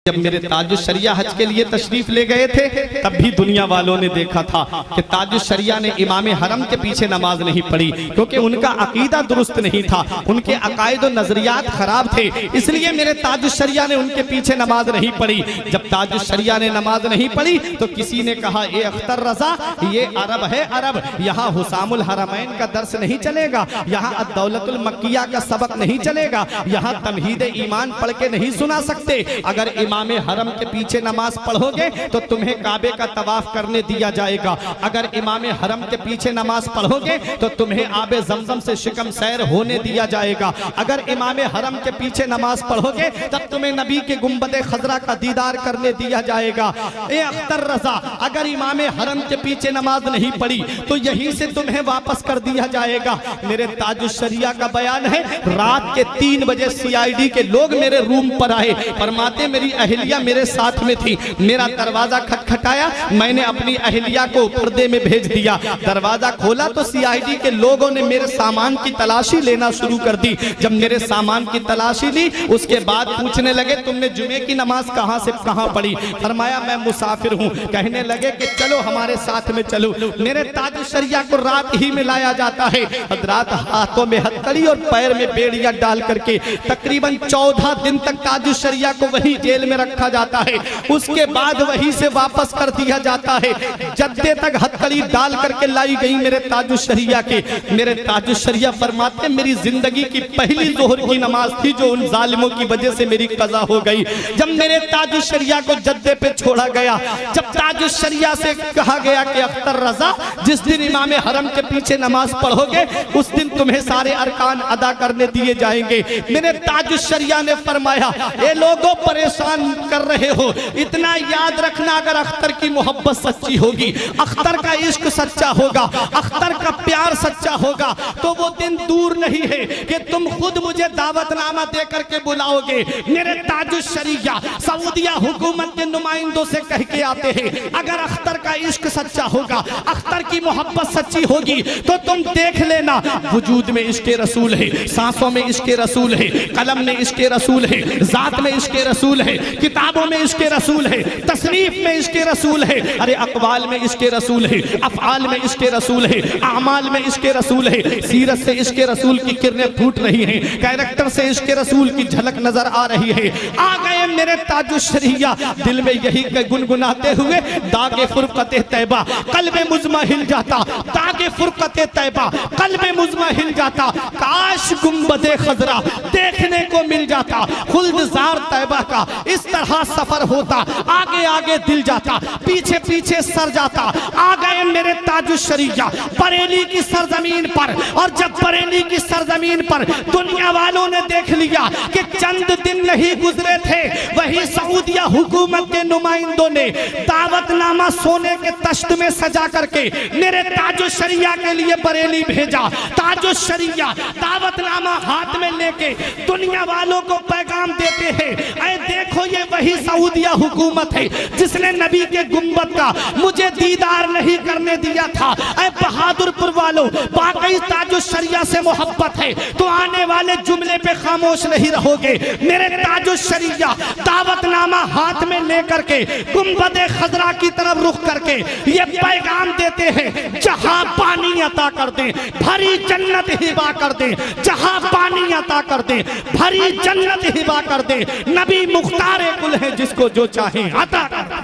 जब मेरे ताजुश शरिया हज के लिए तशरीफ ले गए थे तब भी दुनिया वालों ने देखा था कि ताजुश शरिया ने इमाम हरम के पीछे नमाज नहीं पढ़ी, क्योंकि उनका अकीदा दुरुस्त नहीं था, उनके अकायद और नजरियात खराब थे, इसलिए मेरे ताजुश शरिया ने उनके पीछे नमाज नहीं पढ़ी। जब ताजुश शरिया ने नमाज नहीं पढ़ी तो किसी ने कहा, ए अख्तर रजा, ये अरब है अरब, यहाँ हुसामुल हरमैन का दर्स नहीं चलेगा, यहाँ अद-दौलतुल मक्किया का सबक नहीं चलेगा, यहाँ तमहीद ईमान पढ़ के नहीं सुना सकते। अगर इमाम हरम के पीछे नमाज पढ़ोगे तो तुम्हें काबे का तवाफ करने दिया जाएगा, अगर इमाम हरम के पीछे नमाज पढ़ोगे तो तुम्हें आबे जमजम से शिकम सैर होने दिया जाएगा, अगर इमाम हरम के पीछे नमाज पढ़ोगे तब तुम्हें नबी के गुंबदे खजरा का दीदार करने दिया जाएगा। ए अख्तर रजा, अगर इमाम हरम के पीछे नमाज नहीं पढ़ी तो यहीं से तुम्हें वापस कर दिया जाएगा। मेरे ताजुश शरिया का बयान है, रात के 3 बजे CID के लोग मेरे रूम पर आए, फरमाते मेरी अहलिया मेरे साथ में थी, मेरा दरवाजा खटखटाया, मैंने अपनी अहलिया को पर्दे में भेज दिया, दरवाजा खोला तो CID के लोगों ने मेरे सामान की तलाशी लेना शुरू कर दी। जब मेरे सामान की तलाशी ली उसके बाद पूछने लगे, तुमने जुमे की नमाज कहां से कहां पढ़ी? फरमाया मैं मुसाफिर हूं। कहने लगे कि चलो हमारे साथ में चलो। मेरे ताजुश शरिया को रात ही में लाया जाता है, रात हाथों में हथकड़ी और पैर में बेड़ियां डाल करके तकरीबन 14 दिन तक ताजुश शरिया को वही जेल में रखा जाता है, उसके बाद वहीं से वापस कर दिया जाता है। जद्दे तक हथकड़ी डाल करके लाई गई मेरे ताजुश शरिया के। मेरे ताजुश शरिया फरमाते मेरी जिंदगी की पहली जोहर की नमाज थी जो उन जालिमों की वजह से मेरी कज़ा हो गई। जब मेरे ताजुश शरिया को जद्दे पे छोड़ा गया, जब ताजुश शरिया से कहा गया कि अख्तर रजा, जिस दिन इमाम हरम के पीछे नमाज पढ़ोगे उस दिन तुम्हें सारे अरकान अदा करने दिए जाएंगे। मेरे ताजुश शरिया ने फरमाया, ये लोगों परेशान कर रहे हो, इतना याद रखना, अगर अख्तर की मोहब्बत सच्ची होगी, अख्तर का इश्क सच्चा होगा, अख्तर का प्यार सच्चा होगा तो वो दिन दूर नहीं है कि तुम खुद मुझे दावतनामा दे करके बुलाओगे। मेरे ताजुश शरिया सऊदिया हुकूमत के नुमाइंदों से कह के आते हैं, अगर अख्तर का इश्क सच्चा होगा, अख्तर की मोहब्बत सच्ची होगी तो तुम देख लेना, वजूद में इश्क रसूल है, सांसों में इश्क रसूल है, कलम में इश्क रसूल है, जात में इश्क रसूल है, किताबों में इश्क रसूल है, तसनीफ में इश्क रसूल है, अरे अक़वाल में इश्क रसूल है, अफ़आल में इश्क रसूल है, आमाल में इश्क रसूल है। सीरत से इश्क रसूल की किरणें फूट रही हैं, कैरेक्टर से इश्क रसूल की झलक नजर आ रही है। आ गए मेरे ताजुश शरिया, दिल में यही गुनगुनाते हुए, दागे फुरक़ते तैबा क़ल्ब मुज़मा हिल जाता, दागे फुरक़ते तैबा क़ल्ब मुज़मा हिल जाता, काश गुंबदे खजरा देखने को मिल जाता, खुल्दजार तैबा का इस तरह सफर होता, आगे आगे दिल जाता, पीछे पीछे सर जाता। आ गए मेरे ताजुश शरिया बरेली की सरजमीन पर, और जब बरेली की सरजमीन पर दुनिया वालों ने देख लिया कि चंद दिन नहीं गुजरे थे, वही सऊदिया हुकूमत के नुमाइंदों ने दावतनामा सोने के तश्त में सजा करके मेरे ताजुश शरिया के लिए बरेली भेजा। ताजुश शरिया दावतनामा हाथ में लेके दुनिया वालों को पैगाम देते हैं, ऐ देखो ये वही सऊदिया हुकूमत है जिसने नबी के गुंबद का मुझे दीदार नहीं करने दिया था। ऐ बहादुरपुर वालों, बाकी ताजुश शरिया से मोहब्बत है तो आने वाले जुमले पे खामोश नहीं रहोगे। मेरे ताजुश शरिया दावतनामा हाथ में लेकर के गुंबदे खजरा की तरफ रुख करके ये पैगाम देते हैं, जहां पानी अता कर दे भरी जन्नत हिबा कर दे, जहां पानी अता कर दे भरी जन्नत हिबा कर दे, नबी मुख्तार कुल है जिसको जो चाहे अता कर दे।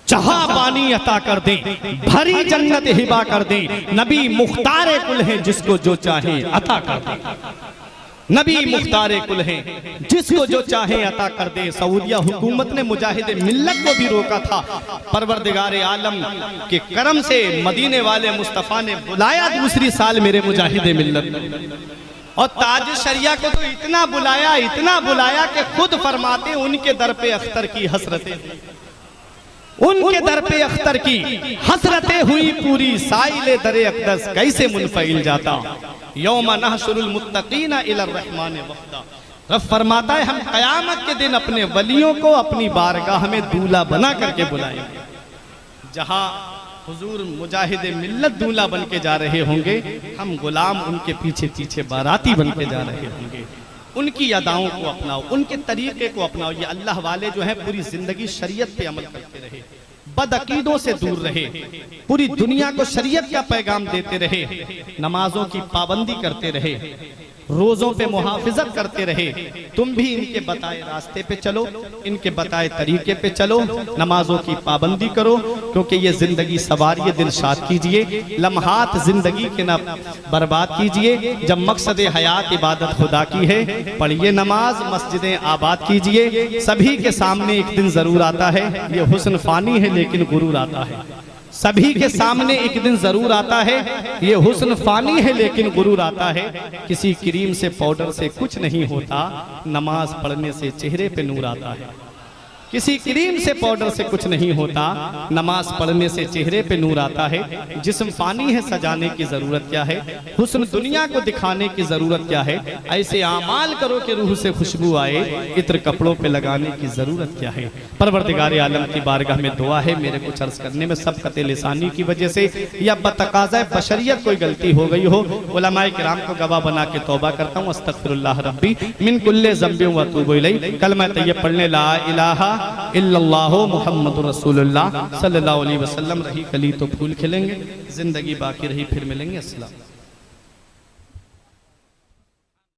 जहां पानी अता कर दे भरी जन्नत हिबा कर दे, नबी मुख्तार कुल है जिसको जो चाहे अता कर दे, नबी मुख्तार कुल है जिसको जो चाहे अता कर दे। सऊदिया हुकूमत ने मुजाहिद मिल्लत को भी रोका था, परवरदिगार आलम के करम से मदीने वाले मुस्तफ़ा ने बुलाया दूसरी साल मेरे मुजाहिद मिल्लत, और ताजुश शरिया को तो इतना बुलाया कि खुद फरमाते उनके दर पे अख्तर की हसरतें, उनके दर पे अख्तर की हसरतें हुई पूरी, साइले दरे अक़दस कैसे मुनफ़इल जाता, यौम नहशुरुल मुत्तक़ीना इलर रहमान वफ़दा। रब फरमाता है हम कयामत के दिन अपने वलियों को अपनी बारगाह में दूल्हा बना करके बुलाएंगे। जहां हुजूर मुजाहिद मिल्लत दूल्हा बन के जा रहे होंगे, हम गुलाम उनके पीछे पीछे बाराती बन के जा रहे होंगे। उनकी अदाओं को अपनाओ, उनके तरीके को अपनाओ। ये अल्लाह वाले जो है पूरी जिंदगी शरीयत पे अमल करते रहे, बदअकीदों से दूर रहे, पूरी दुनिया को शरीयत का पैगाम देते रहे, नमाजों की पाबंदी करते रहे, रोजों पे मुहाफिजत करते रहे। तुम भी इनके बताए रास्ते पे चलो, इनके बताए तरीके पे चलो, नमाजों की पाबंदी करो, क्योंकि ये जिंदगी सवारिये दिलशाद कीजिए, लम्हात जिंदगी के न बर्बाद कीजिए। जब मकसद हयात इबादत खुदा की है, पढ़िए नमाज, मस्जिदें आबाद कीजिए। सभी के सामने एक दिन जरूर आता है, ये हुस्न फानी है लेकिन गुरूर आता है। सभी के सामने एक दिन जरूर आता है, ये हुस्न फानी है लेकिन गुरूर आता है। किसी क्रीम से पाउडर से कुछ नहीं होता, नमाज पढ़ने से चेहरे पे नूर आता है। किसी क्रीम से पाउडर से कुछ नहीं होता, नमाज पढ़ने से चेहरे पे नूर आता है। जिस्म फानी है, सजाने की जरूरत क्या है, हुस्न दुनिया को दिखाने की जरूरत क्या है। ऐसे आमाल करो कि रूह से खुशबू आए, इत्र कपड़ों पे लगाने की जरूरत क्या है। परवरदिगार आलम की बारगाह में दुआ है, मेरे कुछ अर्ज करने में सबकत लिसानी की वजह से या बतकाज़ा बशरियत कोई गलती हो गई हो, उलमाए किराम को गवाह बना के तौबा करता हूँ। अस्तगफिरुल्लाह रब्बी मिन कुल्ले ज़ंबिन व अतूबु इलैह। कलमा तैयब पढ़ने ला इलाहा इल्लल्लाहु मुहम्मदुर रसूलुल्लाह सल्लल्लाहु अलैहि वसल्लम। रही कली तो फूल खिलेंगे, जिंदगी बाकी रही फिर मिलेंगे। अस्सलाम।